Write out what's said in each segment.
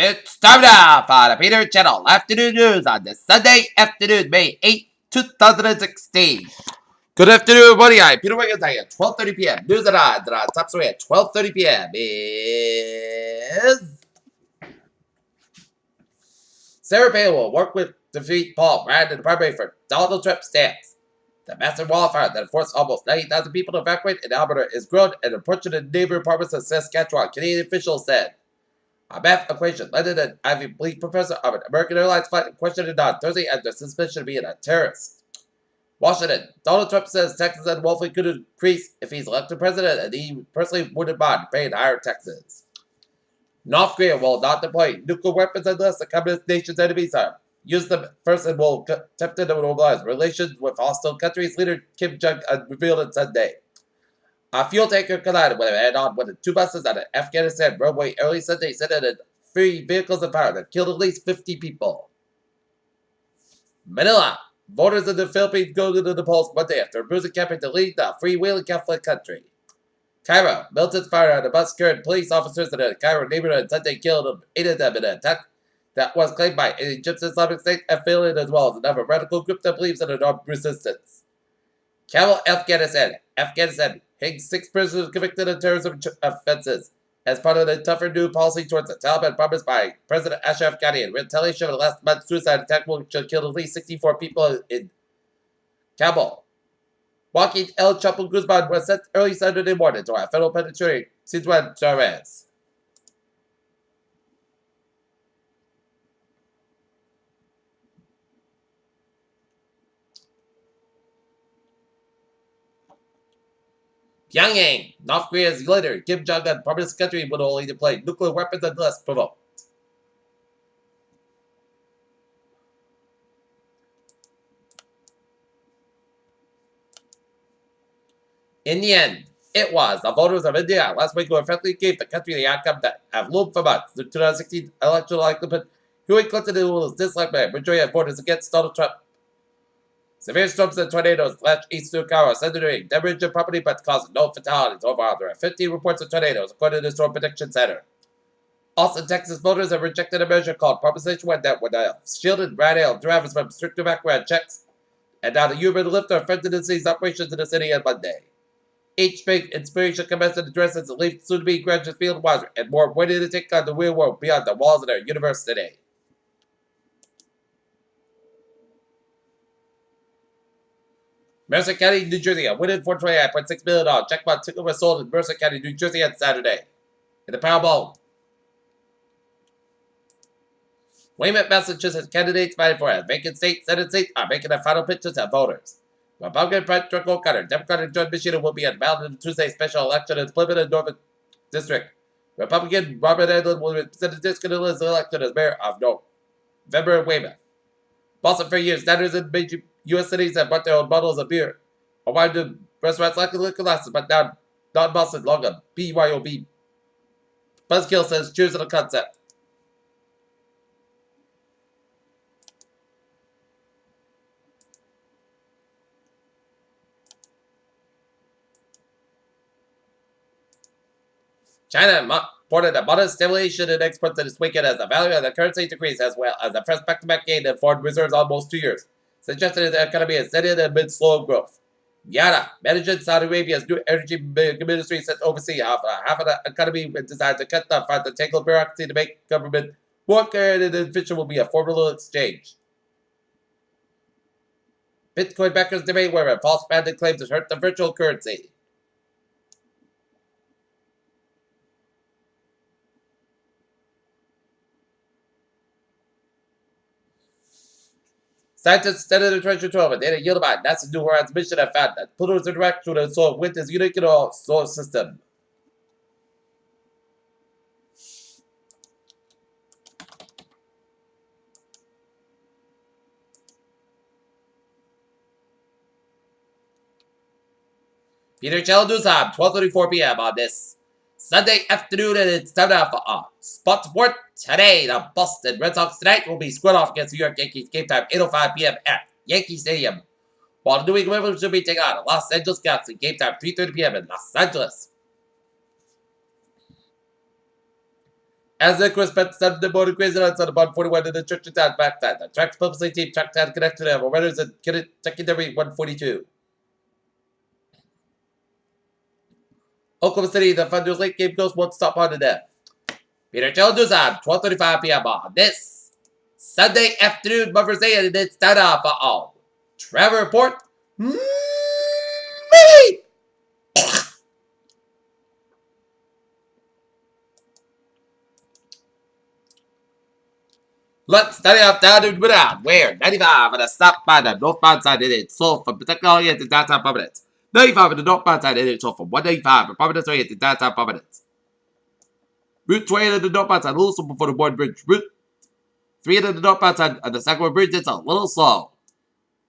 It's time now for the Peter Channel Afternoon News on this Sunday afternoon, May 8, 2016. Good afternoon, everybody. I'm Peter Wiggins. At 12:30 p.m. News and odds. And on top story at 12:30 p.m. is Sarah Palin will work with defeat Paul Brand in the primary for Donald Trump stance. The massive wildfire that forced almost 90,000 people to evacuate in Alberta is grown and approaching the neighboring province of Saskatchewan, Canadian officials said. A math equation led to an Ivy League professor of an American Airlines flight questioned on Thursday after suspicion of being a terrorist. Washington. Donald Trump says taxes on wealthy could increase if he's elected president, and he personally wouldn't mind paying higher taxes. North Korea will not deploy nuclear weapons unless the communist nation's enemies are use them first and will attempt to normalize relations with hostile countries. Leader Kim Jong-un revealed on Sunday. A fuel tanker collided with a head-on with two buses on an Afghanistan roadway early Sunday, sending 3 vehicles on fire that killed at least 50 people. Manila. Voters in the Philippines go to the polls Monday after refusing campaign to lead the freewheeling Catholic country. Cairo. Militants fired on a bus carrying police officers in a Cairo neighborhood on Sunday, killed 8 of them in an attack that was claimed by an Egyptian Islamic State affiliate as well as another radical group that believes in an armed resistance. Kabul, Afghanistan. Afghanistan hangs 6 prisoners convicted of terrorism offenses as part of the tougher new policy towards the Taliban promised by President Ashraf Ghani in retaliation for the last month's suicide attack which killed at least 64 people in Kabul. Joaquin El Chapo Guzman was sent early Saturday morning to a federal penitentiary, Ciudad Juarez. Pyongyang. North Korea's leader Kim Jong-un promised the country would only deploy nuclear weapons unless provoked. In the end, it was the voters of India last week who effectively gave the country the outcome that have loomed for months. The 2016 election likelihood, Hillary Clinton was disliked by a majority of voters against Donald Trump. Severe storms and tornadoes lashed east to Chicago, centering damage to property but caused no fatalities. Overall, there are 15 reports of tornadoes, according to the Storm Prediction Center. Austin, Texas voters have rejected a measure called Proposition 1 that would have shielded ride-hail drivers from stricter background checks, and now the Uber and Lyft are funded to cease operations in the city on Monday. Each big inspiration commenced an address as the leaf soon-to-be graduate field wiser and more ready to take on the real world beyond the walls of their university. Mercer County, New Jersey, a winning $429.6 million jackpot ticket was sold in Mercer County, New Jersey on Saturday. In the Powerball, Weymouth, Massachusetts candidates fighting for a vacant state Senate seat are making their final pitches to voters. Republican Patrick O'Connor, Democratic John Michigan will be unbound in the Tuesday special election in Plymouth and Norfolk District. Republican Robert Edlund will represent the district in his election as mayor of November in Weymouth. Boston for years, standards in major U.S. cities have brought their own bottles of beer or wine to restaurants like liquor licenses, but now non-Boston longer BYOB. Buzzkill says cheers to the concept. China reported a modest stimulation in exports this weekend as the value of the currency decreased as well as the first back-to-back gain in foreign reserves almost 2 years, suggesting the economy is steady amid slow growth. Yada, managing Saudi Arabia's new energy ministry sent overseas half of the economy with desire to cut the fight the tangled bureaucracy to make government more clear and efficient will be a formal exchange. Bitcoin backers debate whether false branded claims to hurt the virtual currency. Scientists studied the treasure trove and data yielded by NASA's New Horizons mission have found that Pluto's interaction with the solar wind is unique in our solar system. Peter Channel News Time, 12:34 p.m. on this Sunday afternoon, and it's time now for Spot Sport. Today, the Boston Red Sox tonight will be squared off against the New York Yankees. Game time 8:05 p.m. at Yankee Stadium. While the New England Red will be taking on the Los Angeles Galaxy. Game time 3:30 p.m. in Los Angeles. As the Chris Pet started the motor crazy on about 41 in the church town backside. The track's publicly team track town connected to them. Or whether it's a secondary 142. Oklahoma City, the Thunder's late game goes one stop on the net. Peter Jones on 12:35 p.m. on this Sunday afternoon, Mother's Day, and it's time for all. Trevor Report. Me! Let's study up down to Midtown, where 95 on the southbound and northbound side of it sold from particularly at the downtown Providence. 95 on the northbound side of it sold from 195 and Providence at the downtown Providence. Route 20 on the northbound side, a little slow before the Bourne Bridge. Route 3 on the northbound side of the Sacramento Bridge, it's a little slow.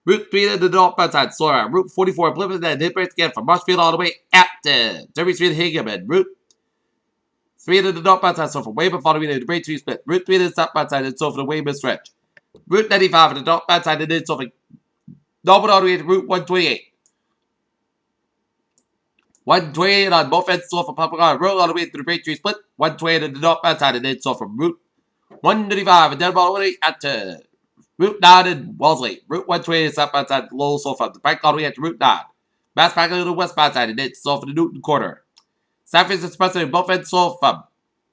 Route 3 on the northbound side, slower. Route 44 Plymouth and Hillbridge again from Marshfield all the way up to Derby Street, Hingham, and Route 3 on the northbound side, so from Weymouth all the way to the Braintree split. Route 3 on the southbound side, and so for the Weymouth stretch. Route 95 on the northbound side, and then so from Norwood all the way to Route 128. 128 on both ends, so from Public Road all the way to the Braintree split. 128 on the northbound side, and then so from Route 135 and down all the way at Route 9 in Wellesley. Route 128 is southbound side, low, so from the Pike all the way at Route 9. Mass Pike on the westbound side, and then so from the Newton Quarter. San Francisco Expressway, both ends slow from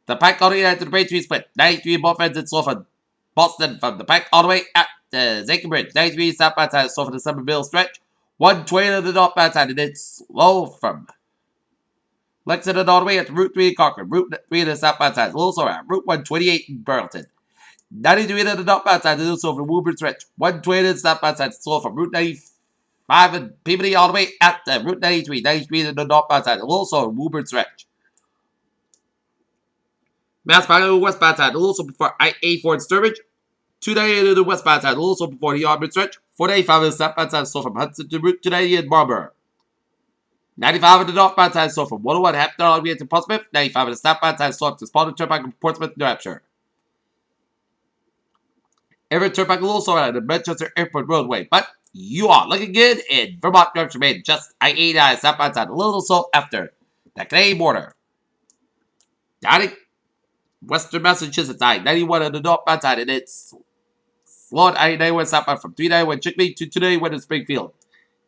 the Pike all the way to the Braintree split. 93 both ends and slow from Boston from the Pike all the way at the Zachem Bridge. 93 southbound side, slow from the Somerville stretch. 120 on the northbound side, and it's slow from Lexington all the way at Route 3 in Concord. Route 3 on the southbound side, a little slower at Route 128 in Burlington. 93 on the northbound side, a little slow from Woburn stretch. 120 on the southbound side, slow from Route 95 and Peabody all the way at Route 93. 93 on the northbound side, a little slow from Woburn stretch. Mass Pike on the westbound side, a little slow before I-84 in Sturbridge. 298 on the westbound side, a little slow before the Auburn stretch. 485 on the southbound side, slow from Hudson to Route 290 in Marlborough. 95 on the northbound side, slow from 101 Hampton all the way to Portsmouth. 95 on the southbound side, slow up to Spalding Turnpike in Portsmouth, New Hampshire. Everett Turnpike a little slower at the Manchester Airport Roadway, but you are looking good in Vermont, New Hampshire, made just I-89 southbound side, a little slow after the Canadian border. Down in Western Massachusetts, I-91 on the northbound side, and it's slow at I-91 southbound from 391 Chickney to 291 in Springfield.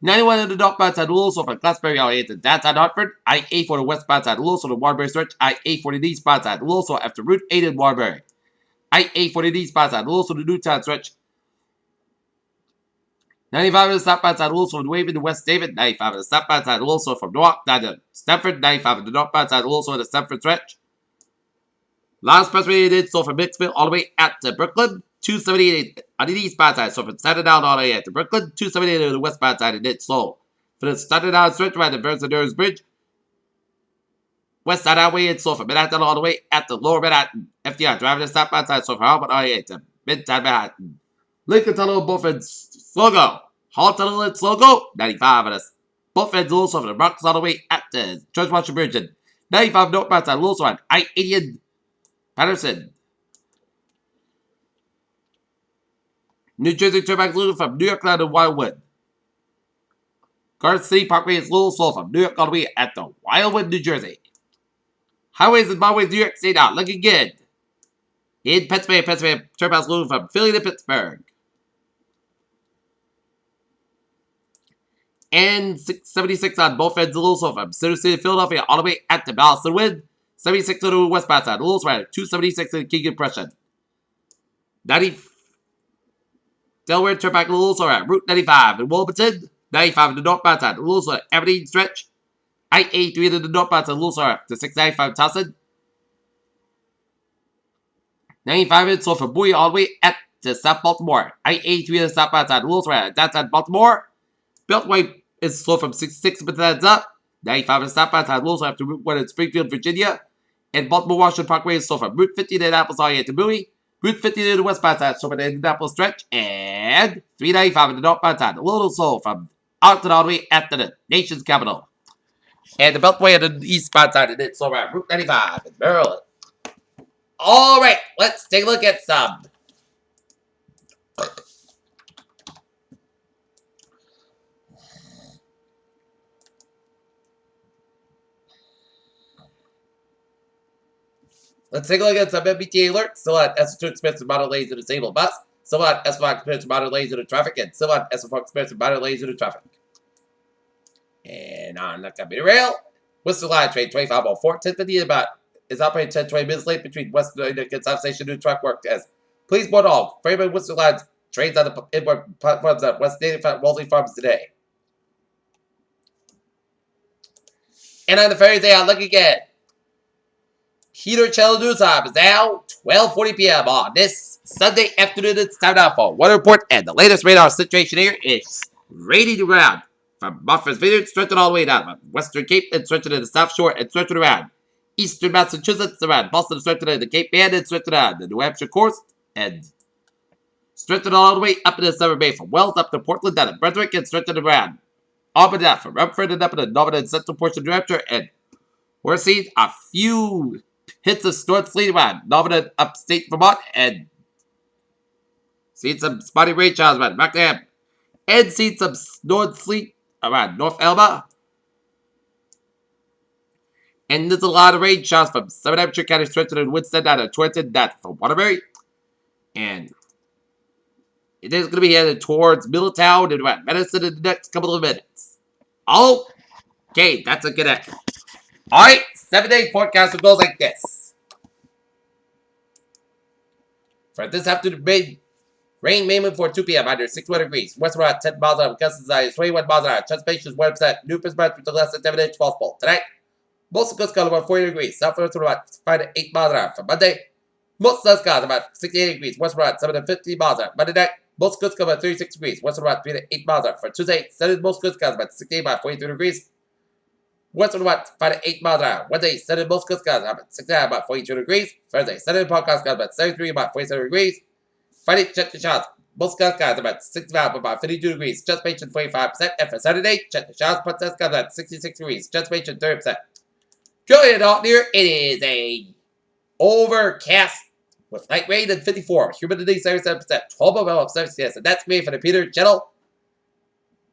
91 on the northbound side, a little slow from Glassbury all the way to downtown Hartford. I-8 for the westbound side, a little slow to Warbury stretch. I-8 for the eastbound side, a little slow after Route 8 in Warbury. I-8 for the eastbound side, a little slow to Newtown stretch. 95 on the southbound side, a little slow from Wayman to West David. 95 on the southbound side, a little slow from Newark down to Stamford. 95 on the northbound side, a little slow to Stamford stretch. Last expressway did so from Mixville all the way at Brooklyn. 278 on the eastbound side, so from Staten Island all the way at Brooklyn. 278 on the westbound side, and it's slow. For the Staten Island stretch right at Versailles Bridge. West side highway, it's slow from Manhattan all the way at the lower Manhattan. FDR driving the southbound side, so from Harvard all the way to Midtown Manhattan. Lincoln Tunnel, both ends, slow go. Hall Tunnel, it's slow go. 95 on the both ends, also from the Bronx all the way at the George Washington Bridge. And 95 northbound side, also on I-80 in Patterson. New Jersey Turnpike Loop from New York down to Wildwood. Garden City Parkway is a little slow from New York all the way at the Wildwood, New Jersey. Highways and byways, New York State out, looking good. In Pennsylvania, Turnpike Loop from Philly to Pittsburgh. And 676 on both ends, a little slow from Center City, Philadelphia, all the way at the Ballston Wind. 76 on the westbound side, a little slow, 276 in the King Impression. 90. Delaware Turnpike, a little slower at Route 95 in Wilmington. 95 in the northbound side, a little slower at Aberdeen stretch. I-83 in the northbound side, a little slower to 695 Towson. 95 in slow from Bowie all the way at to South Baltimore. I-83 in the southbound side, a little slower at downtown Baltimore. Beltway is slow from 66 minutes up. 95 in the southbound side, a little slower after Route 1 in Springfield, Virginia. And Baltimore Washington Parkway is slow from Route 50 in Annapolis all the way to Bowie. Route 50 to the westbound side, so from the Indianapolis stretch, and 395 in the northbound side, a little slow from Arlington all the way after the nation's capital. And the Beltway on the eastbound side, and it's over at Route 95 in Maryland. All right, let's take a look at some. Let's take a look at some MBTA alerts. Still on S2 expensive model lanes to disable bus. Still on S5 expensive model lanes into traffic. And still on S4 expensive model lanes into traffic. And on the commuter rail, Worcester Line train 2504, 1050 is operating 10-20 minutes late between Western and South Station New Truck Work as please board all. Freighter Worcester Line trains on the inboard platforms at West Native Wolseley Farms today. And on the ferry day, I'm looking at Peter Channel News Time is now 12:40 p.m. on this Sunday afternoon. It's time now for weather report, and the latest radar situation here is raining around from Martha's Vineyard, stretching all the way down Western Cape and stretching to the South Shore and stretching around Eastern Massachusetts, around Boston, stretching to the Cape Band and stretching on the New Hampshire coast and stretching all the way up into the Southern Bay from Wells up to Portland down to Brunswick and stretching around Auburn down from Rumford and up in the northern and central portion of New Hampshire, and we're seeing a few hits of storm sleet around northern upstate Vermont and seeing some spotty rain showers around Rockingham and seeing some snow and sleet around North Alabama. And there's a lot of rain showers from Southern Hampshire County, stretching in Winston down to Torrington down from Waterbury. And it is going to be headed towards Middletown and around Medicine in the next couple of minutes. Okay, that's a good end. Alright, 7-day forecast goes like this. For this afternoon, rain mainly before 2 p.m. under 61 degrees. Westward at 10 miles an hour. Gusts as 21 miles an hour. Transportation winds at New Pittsburgh with less than 7 inches possible. Tonight, most of the coast about 40 degrees. Southwest about 5 to 8 miles an hour. For Monday, most of the skies about 68 degrees. Westward at 7 to 50 miles an hour. Monday night, most coast about 36 degrees. Westward about 3 to 8 miles an hour. For Tuesday, Sunday, most coast skies about 68 by 43 degrees. Westward about 5 to 8 miles an hour. Wednesday, Sunday, most coast skies about 69 about 42 degrees. Thursday, Sunday, podcast skies about 73 about 47 degrees. Friday, check the shots. Most skies about 65 about 52 degrees. Just mentioned 45%. And for Saturday, check the shots. Podcast skies about 66 degrees. Just mentioned 30%. Join it out there. It is a overcast with light rain and 54. Humidity 77%. 12 of 76. And that's me for the Peter Channel.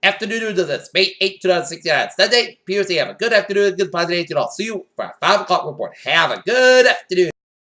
Afternoon to this May 8, 2069. Sunday, Peter, have a good afternoon, good positive day, and I'll see you for our 5 o'clock report. Have a good afternoon.